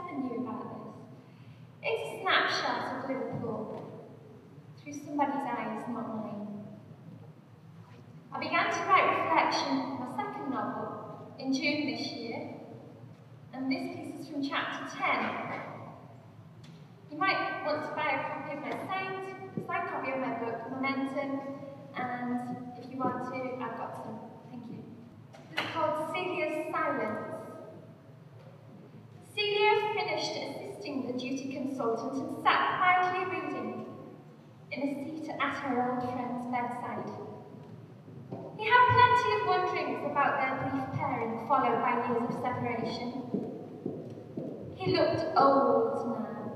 never knew about this. It's a snapshot of Liverpool through somebody's eyes, not mine. I began to write Reflection, my second novel, in June this year, and this piece is from chapter 10. You might want to buy a copy of my signed copy of my book, Momentum, and if you want to, I've got some. Thank you. It's called Celia's Silence. Celia finished assisting the duty consultant and sat quietly reading in a seat at her old friend's bedside. He had plenty of wonderings about their brief pairing, followed by years of separation. He looked old now,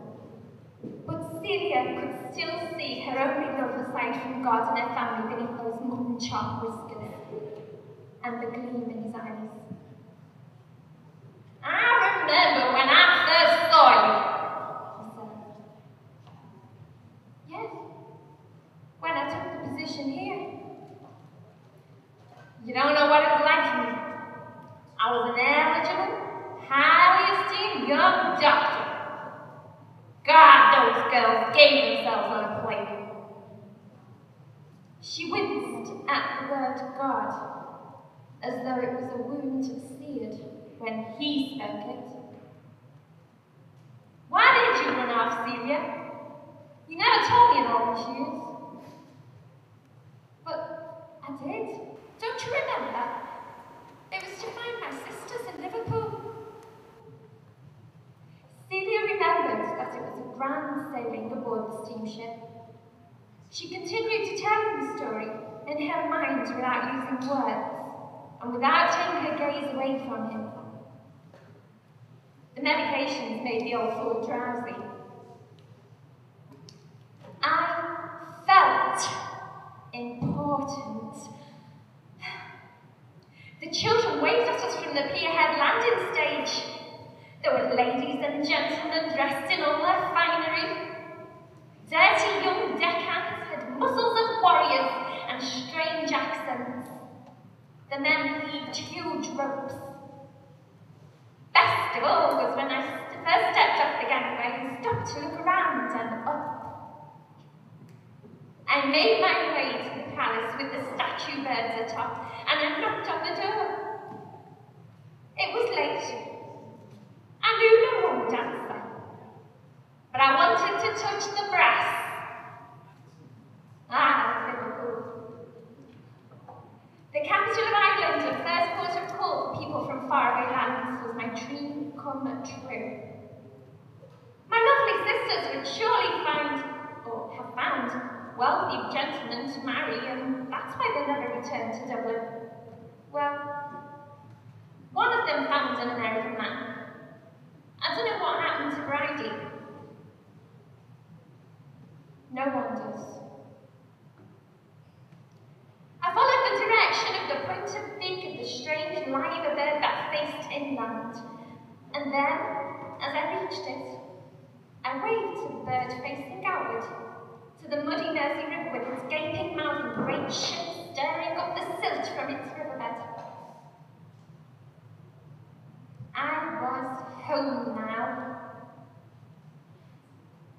but Celia could still see her only love aside from God and her family beneath those mutton chop whiskers and the gleam in his eyes. I remember when I first saw you, he said. Yes, when I took the position here. You don't know what it was like for me. I was an eligible, highly esteemed young doctor. God, those girls gave themselves on a plate. She winced at the word God, as though it was a wound seared when he spoke it. Why did you run off, Celia? You never told me in all these years. But I did. Don't you remember? It was to find my sisters in Liverpool. Celia remembered that it was a grand sailing aboard the steamship. She continued to tell him the story in her mind without using words and without taking her gaze away from him. The medications made the old fool drowsy. I felt important. The children waved at us from the pierhead landing stage. There were ladies and gentlemen dressed in all their finery. Dirty young deckhands had muscles of warriors and strange accents. The men heaved huge ropes. Best of all was when I first stepped off the gangway and stopped to look around and up. I made my way to the palace with the statue birds atop, and I knocked on the door. It was late. I knew no one would answer, but I wanted to touch the brass. Liverpool. The capital of Ireland and first port of call for people from faraway lands was my dream come true. My lovely sisters would surely find, or have found, wealthy gentlemen to marry, and that's why they never returned to Dublin. Well, one of them found an American man. I don't know what happened to Bridie. No one does. I followed the direction of the pointed beak of the strange liver bird that faced inland, and then, as I reached it, I waved to the bird facing outward, to the muddy Mersey River with its gaping mouth and great ships stirring up the silt from its riverbed. I was home now.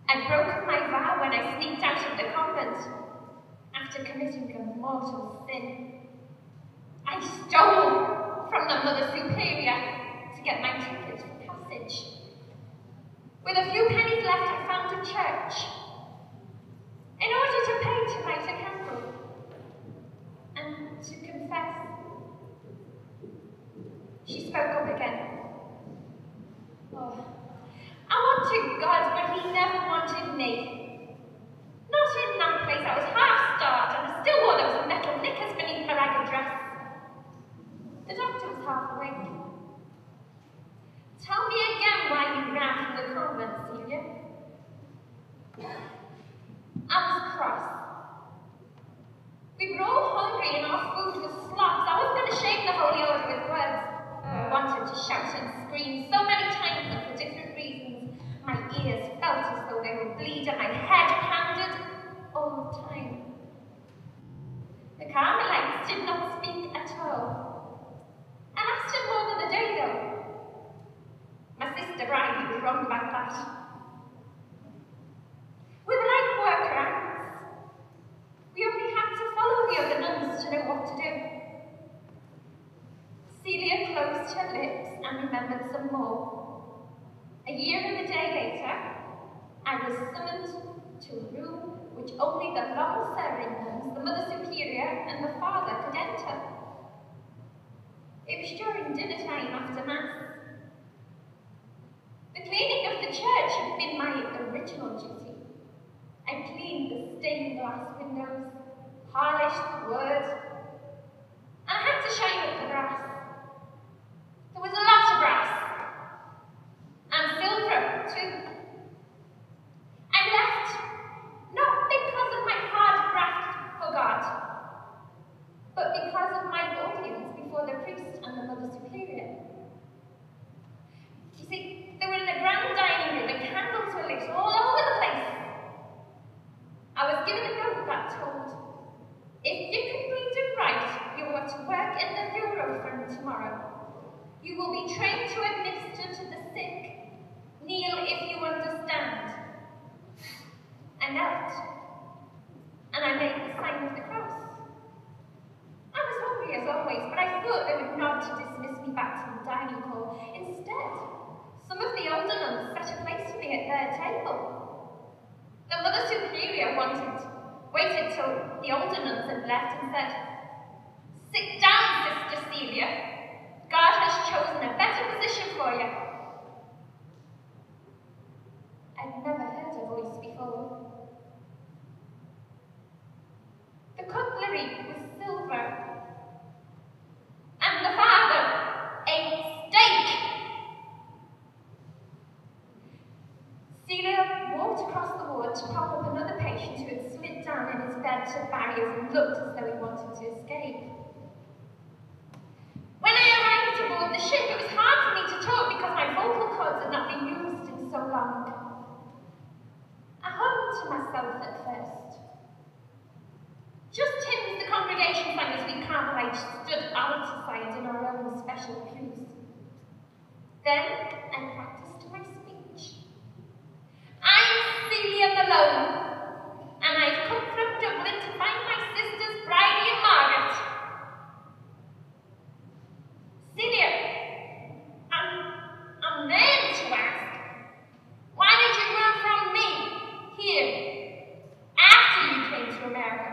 I'd broken my vow when I sneaked out of the convent after committing a mortal sin. I stole from the Mother Superior to get my ticket for passage. With a few pennies left, I found a church in order to pay to light a candle and to confess. She spoke up again. Oh, I wanted God, but he never wanted me. Not in that place. I was half-starved, and I still wore those metal knickers beneath my ragged dress. The doctor was half awake. Tell me again why you ran from the convent, Celia. I was cross. We were all hungry and our food was slops. I wasn't going to shake the Holy Order with words. I wanted to shout and scream so many times and for different reasons. My ears felt as though they would bleed and my head pounded all the time. The Carmelites did not speak at all. I lasted more than a day though. My sister Bridie was wrong to a room which only the long-serving nuns, the Mother Superior, and the Father could enter. It was during dinner time after Mass. The cleaning of the church had been my original duty. I cleaned the stained glass windows, polished the wood, and I had to shine up the brass. There was a lot of brass, and silver too. I left, not because of my hard graft for God, but because of my audience before the priest and the Mother Superior. You see, they were in a grand dining room and candles were lit all over the place. I was given a note that told, if you can read and write, you are to work in the Eurofund tomorrow. You will be trained to administer to the sick. Kneel if you understand. I knelt, and I made the sign of the cross. I was hungry as always, but I thought they would nod to dismiss me back to the dining hall. Instead, some of the older nuns set a place for me at their table. The Mother Superior waited till the older nuns had left and said, "Sit down, Sister Celia. God has chosen a better position for you." I'd never heard a voice before. The cutlery was silver, and the Father ate steak. Celia walked across the ward to prop up another patient who had slid down in his bed to barriers and looked as though he wanted to escape. When I arrived aboard the ship, it was hard for me to talk because my vocal cords had not been used in so long. I hummed to myself at first. Just hymns the congregation sang as we Carmelites stood outside in our own special pews. Then I practiced my speech. I'm Celia Malone, and I've come from Dublin to find my sisters Bridie and Margaret. Celia, I'm there to ask, why did you run from me here after you came to America?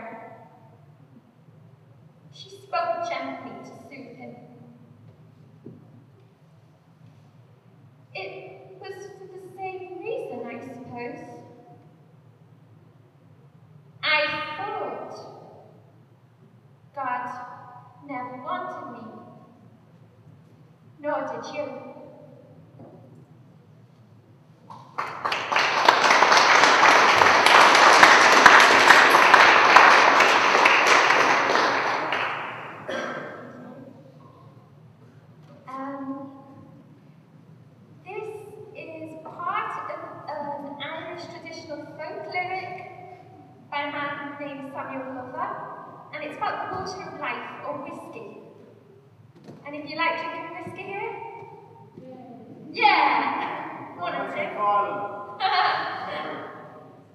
She spoke gently to soothe him. It was for the same reason, I suppose. I thought God never wanted me. Nor did you. And it's about the water of life, or whiskey. And if you like drinking whiskey here? Yeah! One or two.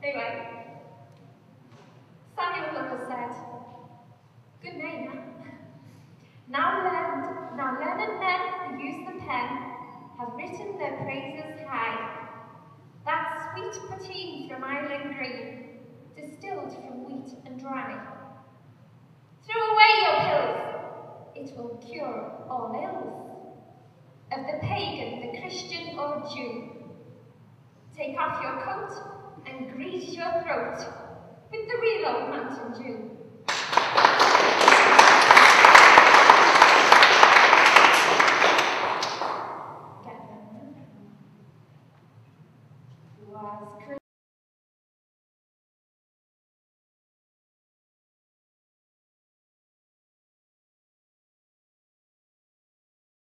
Anyway, Samuel Lover said, good name, huh? Now learned men who use the pen have written their praises high. That sweet poteen from Island Green, distilled from wheat and rye. Throw away your pills, it will cure all ills, of the pagan, the Christian or Jew. Take off your coat and grease your throat with the real old Mountain Dew.